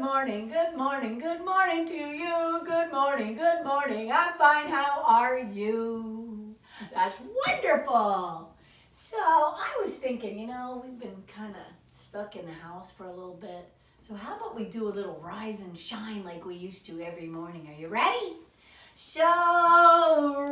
morning, good morning, good morning to you. Good morning, I'm fine, how are you? That's wonderful. So I was thinking, we've been kind of stuck in the house for a little bit. So how about we do a little rise and shine like we used to every morning? Are you ready? So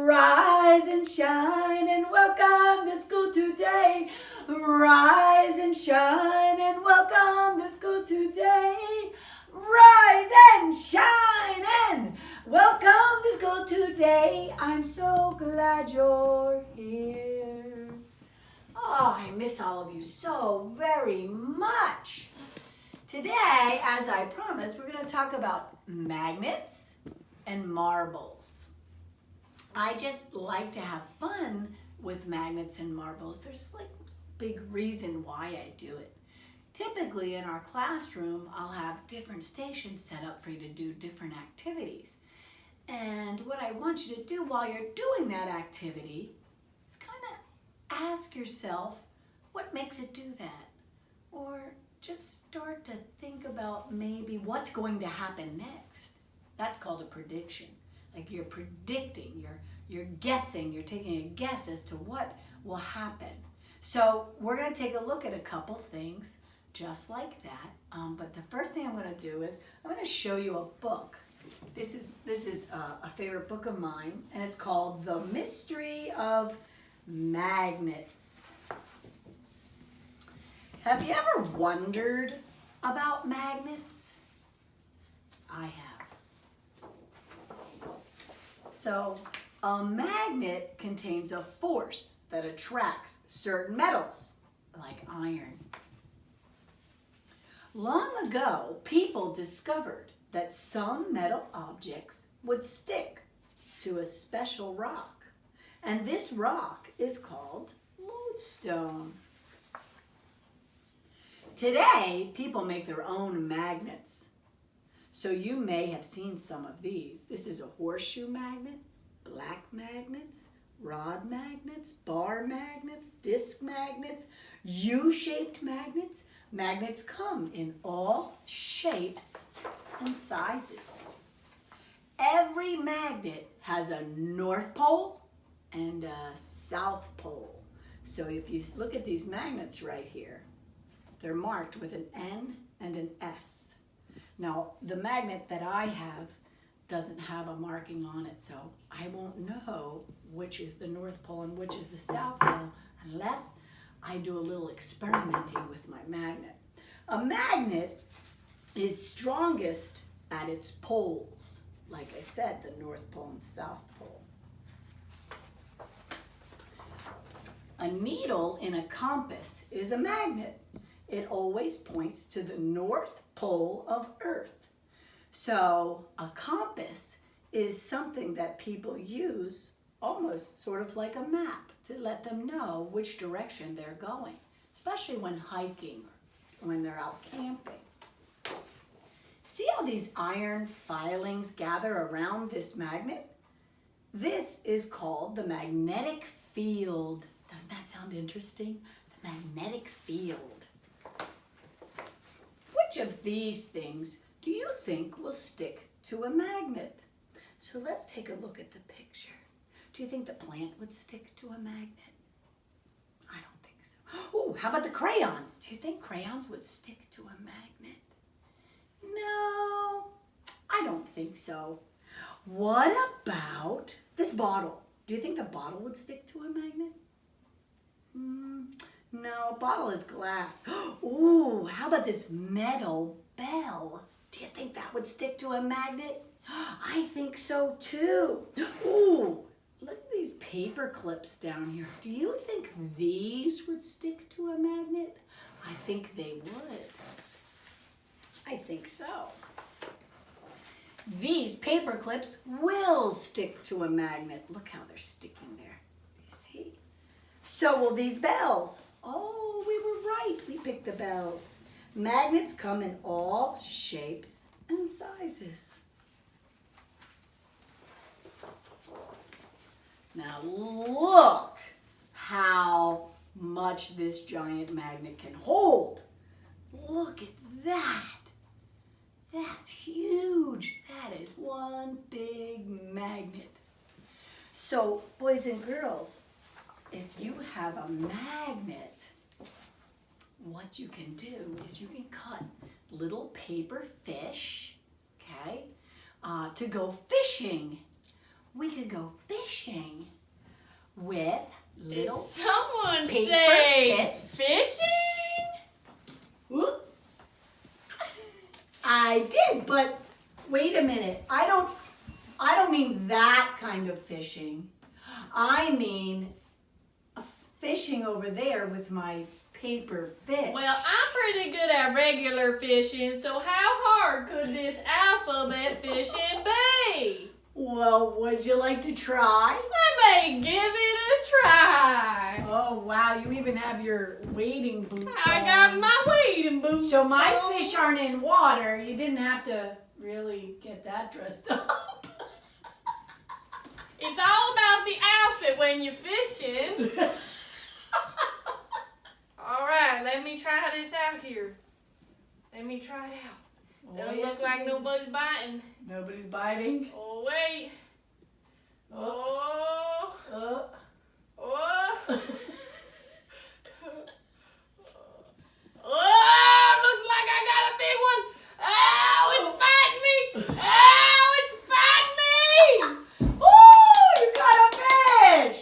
rise and shine and welcome to school today. Rise and shine and welcome to school today. Rise and shine and welcome to school today. I'm so glad you're here. Oh, I miss all of you so very much. Today, as I promised, we're going to talk about magnets and marbles. I just like to have fun with magnets and marbles. There's like a big reason why I do it. Typically in our classroom, I'll have different stations set up for you to do different activities. And what I want you to do while you're doing that activity is kind of ask yourself, what makes it do that? Or just start to think about maybe what's going to happen next. That's called a prediction. Like you're predicting, you're guessing, you're taking a guess as to what will happen. So we're going to take a look at a couple things just like that. But the first thing I'm going to do is I'm going to show you a book. This is a favorite book of mine, and it's called The Mystery of Magnets. Have you ever wondered about magnets? I have. So, a magnet contains a force that attracts certain metals, like iron. Long ago, people discovered that some metal objects would stick to a special rock, and this rock is called lodestone. Today, people make their own magnets. So you may have seen some of these. This is a horseshoe magnet, black magnets, rod magnets, bar magnets, disc magnets, U-shaped magnets. Magnets come in all shapes and sizes. Every magnet has a north pole and a south pole. So if you look at these magnets right here, they're marked with an N and an S. Now, the magnet that I have doesn't have a marking on it, so I won't know which is the North Pole and which is the South Pole unless I do a little experimenting with my magnet. A magnet is strongest at its poles. Like I said, the North Pole and South Pole. A needle in a compass is a magnet. It always points to the North Pole of Earth. So a compass is something that people use almost sort of like a map to let them know which direction they're going, especially when hiking or when they're out camping. See how these iron filings gather around this magnet? This is called the magnetic field. Doesn't that sound interesting? The magnetic field. Which of these things do you think will stick to a magnet? So let's take a look at the picture. Do you think the plant would stick to a magnet? I don't think so. Oh, how about the crayons? Do you think crayons would stick to a magnet? No, I don't think so. What about this bottle? Do you think the bottle would stick to a magnet? No, a bottle is glass. Ooh, how about this metal bell? Do you think that would stick to a magnet? I think so too. Ooh, look at these paper clips down here. Do you think these would stick to a magnet? I think they would. I think so. These paper clips will stick to a magnet. Look how they're sticking there. You see? So will these bells. Oh, we were right. We picked the bells. Magnets come in all shapes and sizes. Now look how much this giant magnet can hold. Look at that. That That's huge. That is one big magnet. So, boys and girls, if you have a magnet, what you can do is you can cut little paper fish, okay, to go fishing. We could go fishing with little Did someone paper say fishing? Whoop. I did, but wait a minute. I don't mean that kind of fishing. I mean fishing over there with my paper fish. Well, I'm pretty good at regular fishing, so how hard could this alphabet fishing be? Well, would you like to try? Let me give it a try. Oh, wow. You even have your wading boots I on. got my wading boots. So my on. fish aren't in water. You didn't have to really get that dressed up. It's all about the outfit when you're fishing. All right, let me try this out here. Let me try it out. Doesn't look like nobody's biting. Nobody's biting. Oh, wait. Oh. Oh. Oh. Oh, looks like I got a big one. Oh, it's fighting me. Oh, it's fighting me. Oh, you got a fish.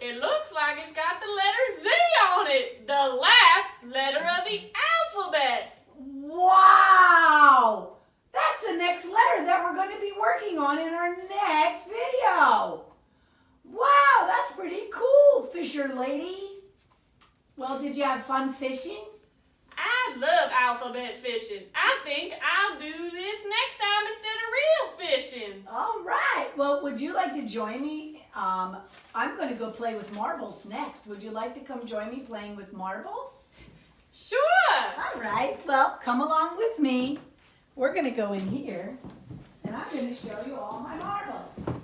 It looks like it's got the letter Z on it. The last letter of the alphabet. Wow. That's the next letter that we're going to be working on in our next video. Wow, that's pretty cool, Fisher Lady. Well, did you have fun fishing? I love alphabet fishing. I think I'll do this next time instead of real fishing. All right. Well, would you like to join me? I'm going to go play with marbles next. Would you like to come join me playing with marbles? Sure. All right. Well, come along with me. We're going to go in here, and I'm going to show you all my marbles.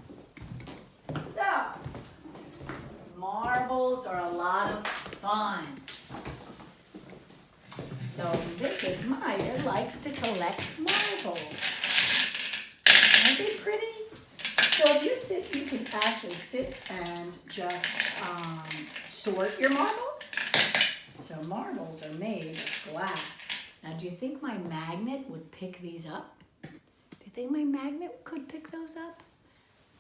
So, marbles are a lot of fun. So, this is Meyer likes to collect marbles. Aren't they pretty? So, if you sit, you can actually sit and just sort your marbles. So, marbles are made of glass. Now, do you think my magnet would pick these up? Do you think my magnet could pick those up?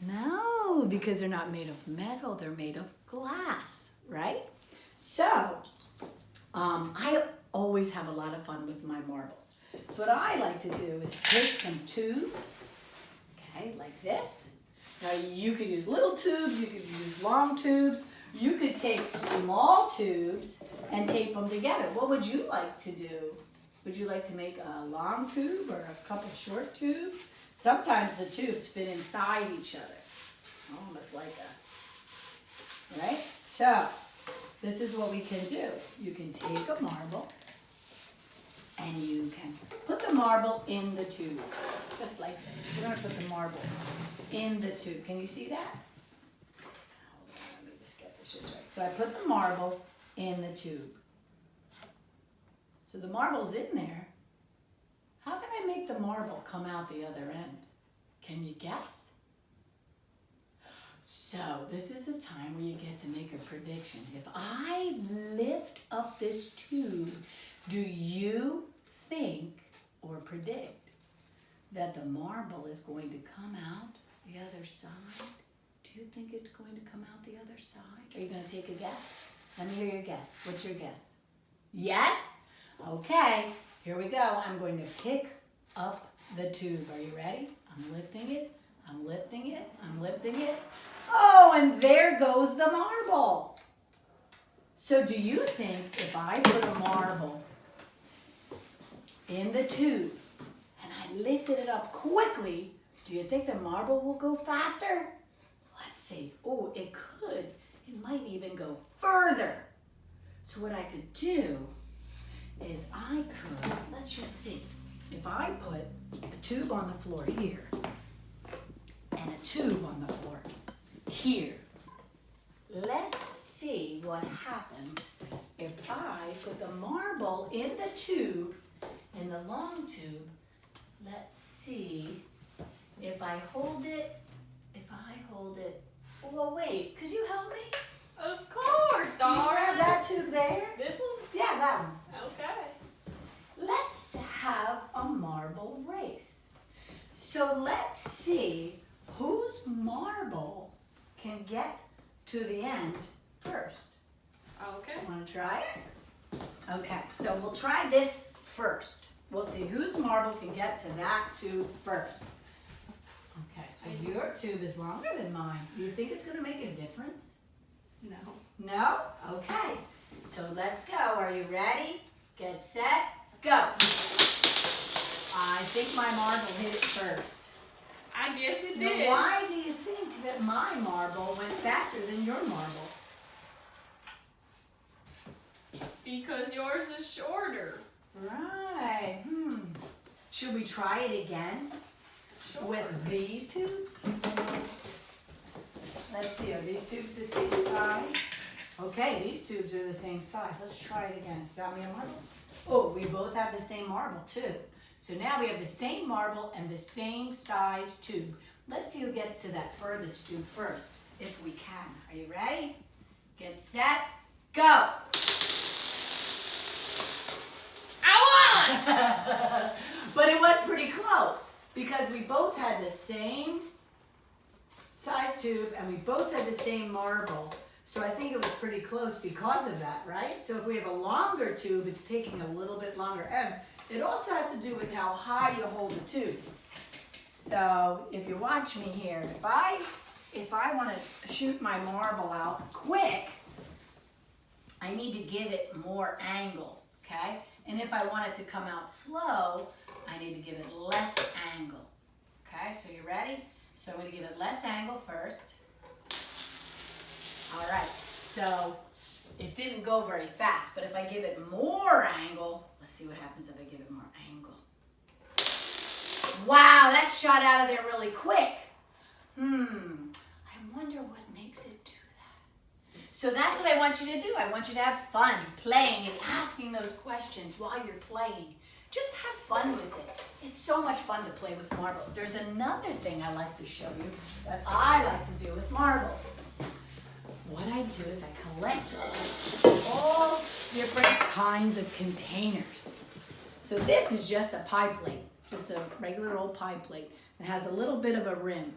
No, because they're not made of metal. They're made of glass, right? So, I always have a lot of fun with my marbles. So what I like to do is take some tubes, okay, like this. Now, you could use little tubes. You could use long tubes. You could take small tubes and tape them together. What would you like to do? Would you like to make a long tube or a couple short tubes? Sometimes the tubes fit inside each other. Almost like a, right? So, this is what we can do. You can take a marble and you can put the marble in the tube. Just like this. We're going to put the marble in the tube. Can you see that? Hold on, let me just get this just right. So I put the marble in the tube. So the marble's in there. How can I make the marble come out the other end? Can you guess? So this is the time where you get to make a prediction. If I lift up this tube, do you think or predict that the marble is going to come out the other side? Do you think it's going to come out the other side? Are you going to take a guess? Let me hear your guess. What's your guess? Yes? Okay, here we go. I'm going to pick up the tube. Are you ready? I'm lifting it. I'm lifting it. I'm lifting it. Oh, and there goes the marble. So do you think if I put a marble in the tube and I lifted it up quickly, do you think the marble will go faster? Let's see. Oh, it could. It might even go further. So what I could do is I could, let's just see, if I put a tube on the floor here and a tube on the floor here, let's see what happens if I put the marble in the tube, in the long tube, let's see if I hold it. Oh, wait, could you help me? Of course, Do you have darling. that tube there? This one? Yeah, that one. Okay. Let's have a marble race. So let's see whose marble can get to the end first. Okay. Want to try it? Okay, so we'll try this first. We'll see whose marble can get to that tube first. Okay, so your tube is longer than mine. Do you think it's going to make a difference? No. No? Okay. So let's go. Are you ready? Get set, go. I think my marble hit it first. I guess it Now, did. why do you think that my marble went faster than your marble? Because yours is shorter. Right. Should we try it again Sure. with these tubes? Let's see, are these tubes the same size? Okay, these tubes are the same size. Let's try it again. Got me a marble? Oh, we both have the same marble too. So now we have the same marble and the same size tube. Let's see who gets to that furthest tube first, if we can. Are you ready? Get set, go! I won! But it was pretty close because we both had the same size tube and we both had the same marble. So I think it was pretty close because of that, right? So if we have a longer tube, it's taking a little bit longer. And it also has to do with how high you hold the tube. So if you watch me here, if I want to shoot my marble out quick, I need to give it more angle, okay? And if I want it to come out slow, I need to give it less angle. Okay, so you ready? So I'm going to give it less angle first. All right, so it didn't go very fast, but if I give it more angle, let's see what happens if I give it more angle. Wow, that shot out of there really quick. I wonder what makes it do that. So that's what I want you to do. I want you to have fun playing and asking those questions while you're playing. Just have fun with it. It's so much fun to play with marbles. There's another thing I like to show you that I like to do with marbles. What I do is I collect all different kinds of containers. So this is just a pie plate, just a regular old pie plate. It has a little bit of a rim.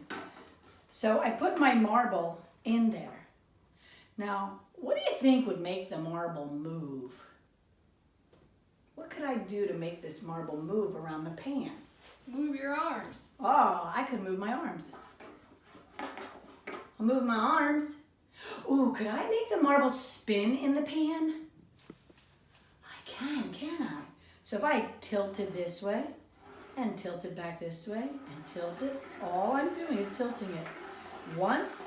So I put my marble in there. Now, what do you think would make the marble move? What could I do to make this marble move around the pan? Move your arms. Oh, I could move my arms. I'll move my arms. Ooh, could I make the marble spin in the pan? I can I? So if I tilt it this way and tilt it back this way and tilt it, all I'm doing is tilting it. Once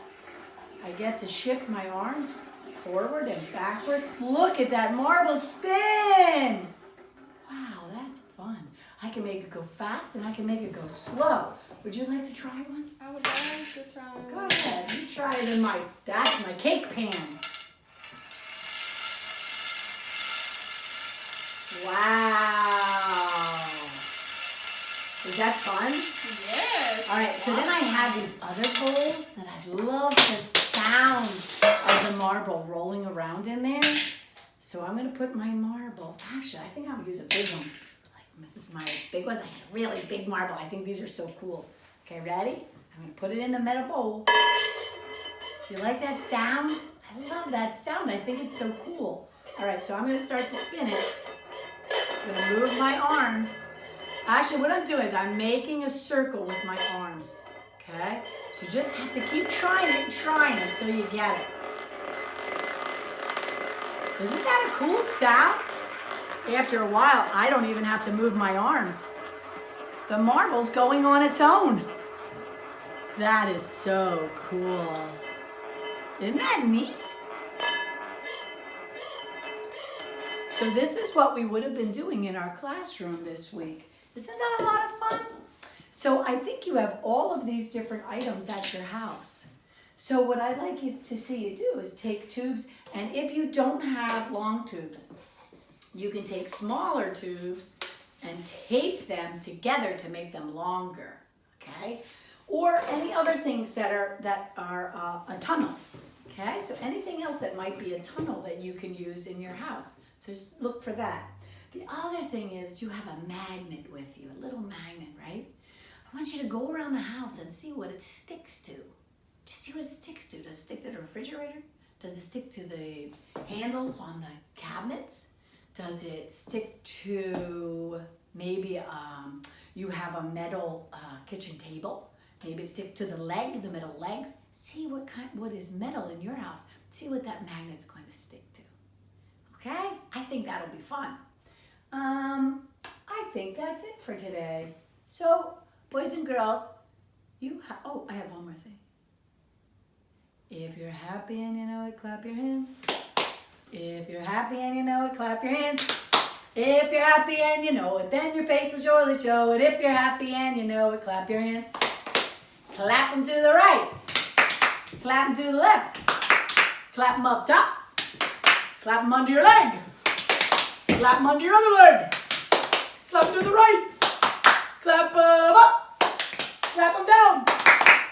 I get to shift my arms forward and backward, look at that marble spin! Wow, that's fun. I can make it go fast and I can make it go slow. Would you like to try one? I would like to try. Go ahead, you try it in that's my cake pan. Wow. Is that fun? Yes. All right, so then I have these other bowls that I love the sound of the marble rolling around in there. So I'm gonna put my marble, actually I think I'm gonna use a big one. Like Mrs. Meyer's big ones, I have a really big marble. I think these are so cool. Okay, ready? I'm gonna put it in the metal bowl. Do you like that sound? I love that sound, I think it's so cool. All right, so I'm gonna start to spin it. I'm gonna move my arms. Actually, what I'm doing is I'm making a circle with my arms, okay? So you just have to keep trying it until you get it. Isn't that a cool sound? After a while, I don't even have to move my arms. The marble's going on its own. That is so cool. Isn't that neat? So this is what we would have been doing in our classroom this week. Isn't that a lot of fun? So I think you have all of these different items at your house. So what I'd like you to see you do is take tubes, and if you don't have long tubes, you can take smaller tubes and tape them together to make them longer, okay? Or any other things that are a tunnel, okay? So anything else that might be a tunnel that you can use in your house. So just look for that. The other thing is you have a magnet with you, a little magnet, right? I want you to go around the house and see what it sticks to. Just see what it sticks to. Does it stick to the refrigerator? Does it stick to the handles on the cabinets? Does it stick to maybe you have a metal kitchen table? Maybe it sticks to the metal legs. See what is metal in your house. See what that magnet's going to stick to. Okay? I think that'll be fun. I think that's it for today. So, boys and girls, I have one more thing. If you're happy and you know it, clap your hands. If you're happy and you know it, clap your hands. If you're happy and you know it, then your face will surely show it. If you're happy and you know it, clap your hands. Clap them to the right. Clap them to the left. Clap them up top. Clap them under your leg. Clap them under your other leg. Clap them to the right. Clap them up. Clap them down.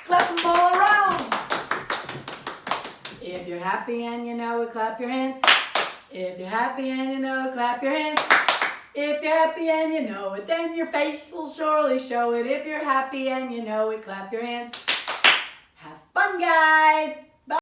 Clap them all around. If you're happy and you know it, clap your hands. If you're happy and you know it, clap your hands. If you're happy and you know it, then your face will surely show it. If you're happy and you know it, clap your hands. Have fun, guys.